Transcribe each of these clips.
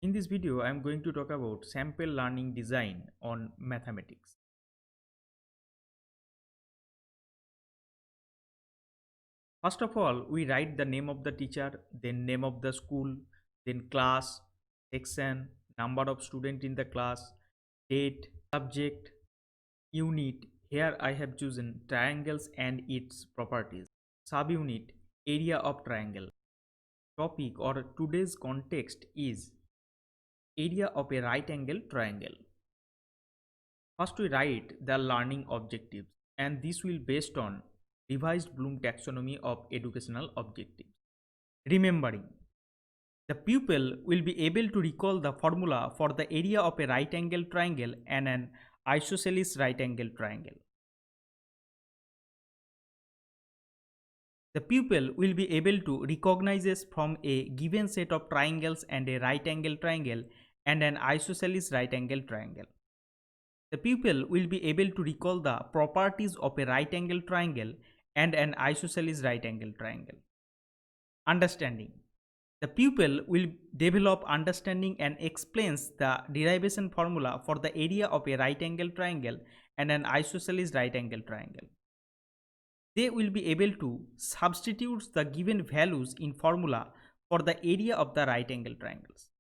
In this video, I am going to talk about sample learning design on mathematics. First of all, we write the name of the teacher, then name of the school, then class, section, number of student in the class, date, subject, unit. Here I have chosen triangles and its properties. Subunit, area of triangle. Topic or today's context is area of a right angle triangle. First, we write the learning objectives, and this will based on revised Bloom taxonomy of educational objectives. Remembering, the pupil will be able to recall the formula for the area of a right angle triangle and an isosceles right angle triangle. The pupil will be able to recognize from a given set of triangles and a right angle triangle and an isosceles right angle triangle. The pupil will be able to recall the properties of a right angle triangle and an isosceles right angle triangle. Understanding. The pupil will develop understanding and explains the derivation formula for the area of a right angle triangle and an isosceles right angle triangle. They will be able to substitute the given values in formula for the area of the right angle triangles.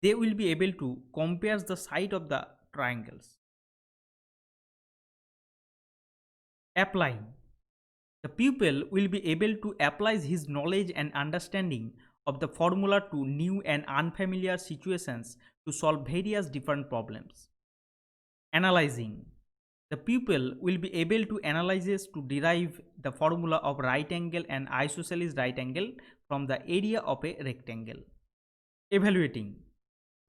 They will be able to compare the side of the triangles. Applying. The pupil will be able to apply his knowledge and understanding of the formula to new and unfamiliar situations to solve various different problems. Analyzing. The pupil will be able to analyze to derive the formula of right angle and isosceles right angle from the area of a rectangle. Evaluating.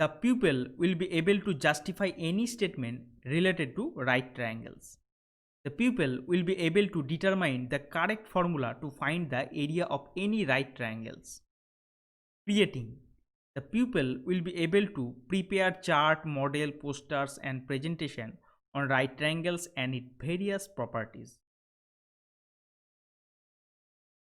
The pupil will be able to justify any statement related to right triangles. The pupil will be able to determine the correct formula to find the area of any right triangles. Creating. The pupil will be able to prepare chart, model, posters and presentation on right triangles and its various properties.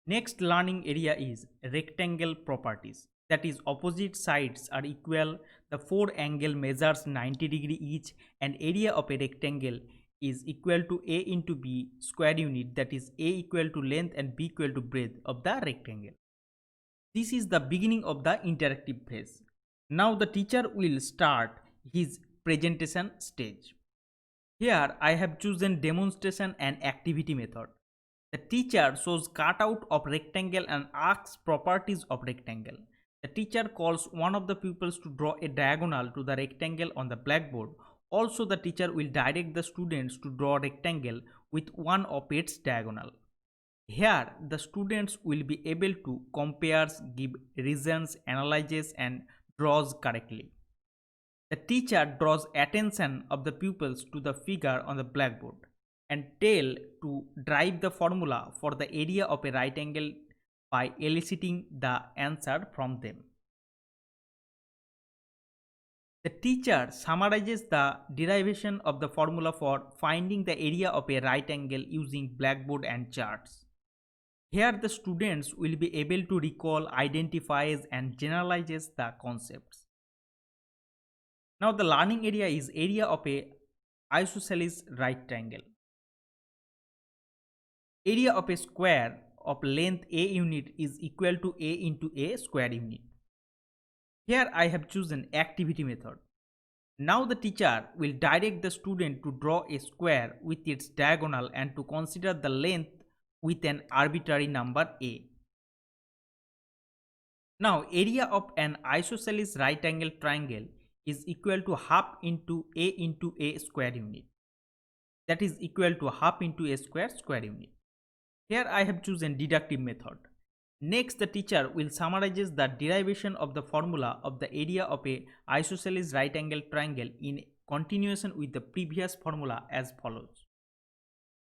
Next learning area is rectangle properties. That is, opposite sides are equal, the four angle measures 90 degree each, and area of a rectangle is equal to a into b square unit, that is a equal to length and b equal to breadth of the rectangle. This is the beginning of the interactive phase. Now the teacher will start his presentation stage. Here I have chosen demonstration and activity method. The teacher shows cutout of rectangle and asks properties of rectangle. The teacher calls one of the pupils to draw a diagonal to the rectangle on the blackboard. Also, the teacher will direct the students to draw a rectangle with one of its diagonal. Here, the students will be able to compare, give reasons, analyzes and draws correctly. The teacher draws attention of the pupils to the figure on the blackboard and tell to derive the formula for the area of a right angle by eliciting the answer from them. The teacher summarizes the derivation of the formula for finding the area of a right angle using blackboard and charts. Here the students will be able to recall, identifies and generalizes the concepts. Now the learning area is area of a isosceles right triangle. Area of a square of length a unit is equal to a into a square unit. Here I have chosen activity method. Now the teacher will direct the student to draw a square with its diagonal and to consider the length with an arbitrary number a. Now area of an isosceles right angle triangle is equal to half into a square unit. That is equal to half into a square unit. Here I have chosen deductive method. Next, the teacher will summarize the derivation of the formula of the area of a isosceles right angle triangle in continuation with the previous formula as follows.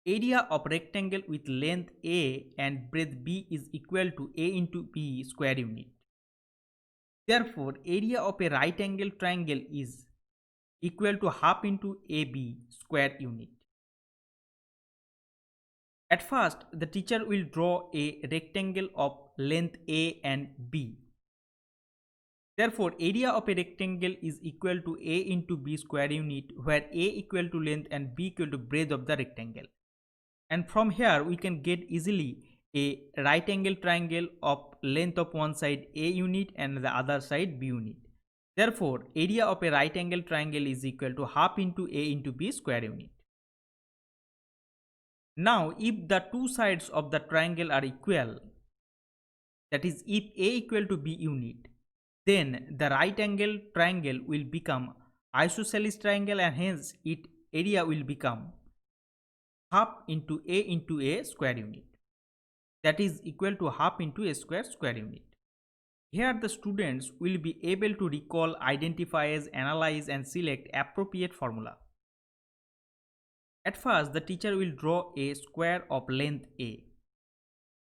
Area of rectangle with length a and breadth b is equal to a into b square unit. Therefore, area of a right angle triangle is equal to half into ab square unit. At first, the teacher will draw a rectangle of length a and b. Therefore, area of a rectangle is equal to A into B square unit, where A equal to length and B equal to breadth of the rectangle. And from here we can get easily a right angle triangle of length of one side A unit and the other side B unit. Therefore, area of a right angle triangle is equal to half into A into B square unit. Now, if the two sides of the triangle are equal, that is if A equal to B unit, then the right angle triangle will become isosceles triangle and hence its area will become half into A square unit, that is equal to half into A square unit. Here the students will be able to recall, identify, analyze and select appropriate formula. At first, the teacher will draw a square of length A.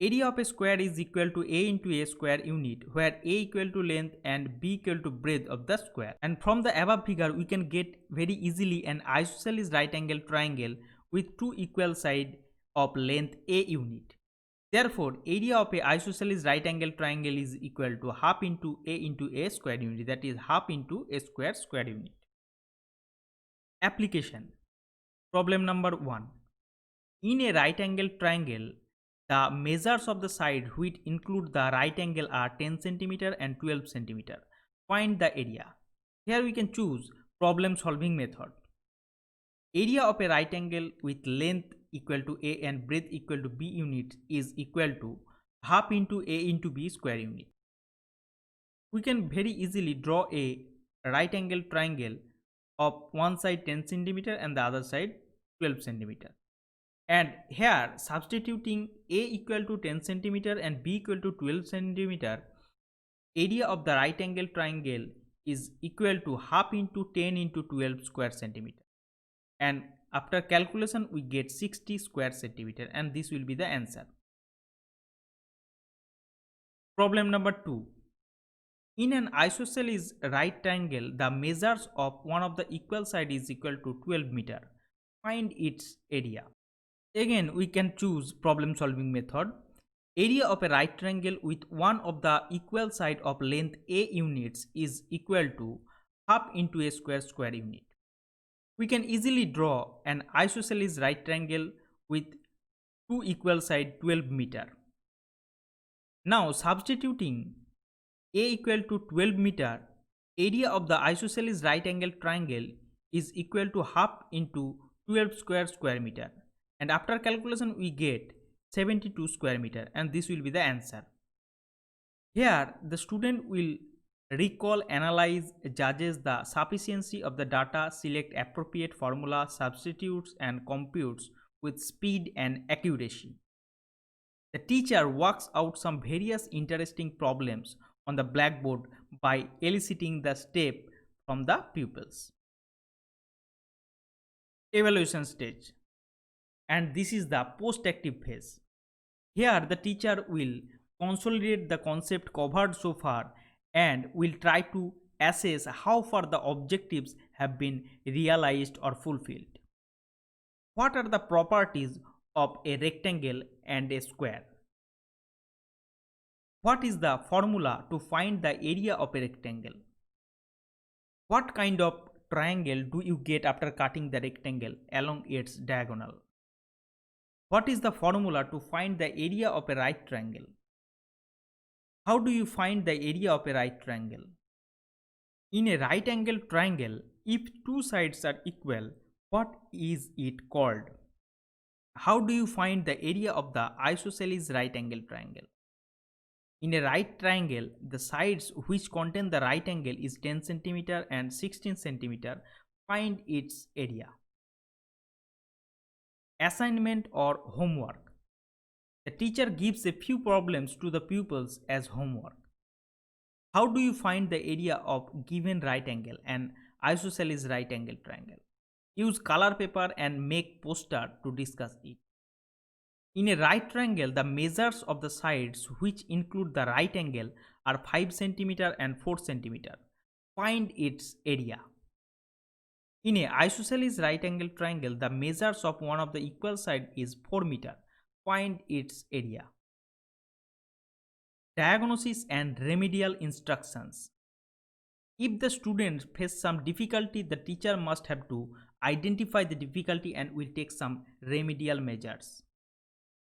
Area of a square is equal to A into A square unit, where A equal to length and B equal to breadth of the square. And from the above figure, we can get very easily an isosceles right angle triangle with two equal sides of length A unit. Therefore, area of a isosceles right angle triangle is equal to half into A square unit, that is half into A square unit. Application. Problem number 1. In a right angle triangle, the measures of the side which include the right angle are 10 cm and 12 cm. Find the area. Here we can choose problem solving method. Area of a right angle with length equal to A and breadth equal to B unit is equal to half into A into B square unit. We can very easily draw a right angle triangle of one side 10 cm and the other side 12 cm. And here substituting A equal to 10 cm and B equal to 12 cm, area of the right angle triangle is equal to half into 10 into 12 square centimeter. And after calculation we get 60 square centimeter, and this will be the answer. Problem number 2. In an isosceles right triangle, the measures of one of the equal side is equal to 12 meter. Find its area. Again we can choose problem solving method. Area of a right triangle with one of the equal side of length A units is equal to half into A square unit. We can easily draw an isosceles right triangle with two equal side 12 meter. Now substituting A equal to 12 meter, area of the isosceles right angle triangle is equal to half into 12 square meter, and after calculation we get 72 square meter, and this will be the answer. Here the student will recall, analyze, judges the sufficiency of the data, select appropriate formula, substitutes and computes with speed and accuracy. The teacher works out some various interesting problems on the blackboard by eliciting the step from the pupils. Evaluation stage. And this is the post-active phase. Here the teacher will consolidate the concept covered so far and will try to assess how far the objectives have been realized or fulfilled. What are the properties of a rectangle and a square? What is the formula to find the area of a rectangle? What kind of triangle do you get after cutting the rectangle along its diagonal? What is the formula to find the area of a right triangle? How do you find the area of a right triangle? In a right angle triangle, if two sides are equal, what is it called? How do you find the area of the isosceles right angle triangle? In a right triangle, the sides which contain the right angle is 10 cm and 16 cm. Find its area. Assignment or homework. The teacher gives a few problems to the pupils as homework. How do you find the area of given right angle and isosceles right angle triangle? Use color paper and make poster to discuss it. In a right triangle, the measures of the sides which include the right angle are 5 cm and 4 cm. Find its area. In a isosceles right angle triangle, the measures of one of the equal side is 4 meter. Find its area. Diagnosis and remedial instructions. If the students face some difficulty, the teacher must have to identify the difficulty and will take some remedial measures.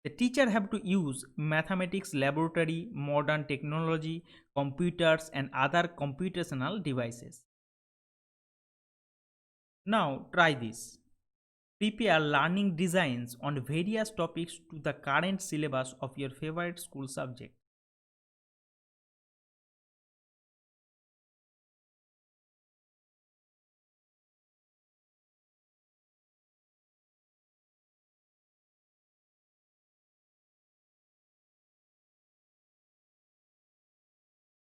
The teacher have to use mathematics laboratory, modern technology, computers and other computational devices. Now try this. Prepare learning designs on various topics to the current syllabus of your favorite school subject.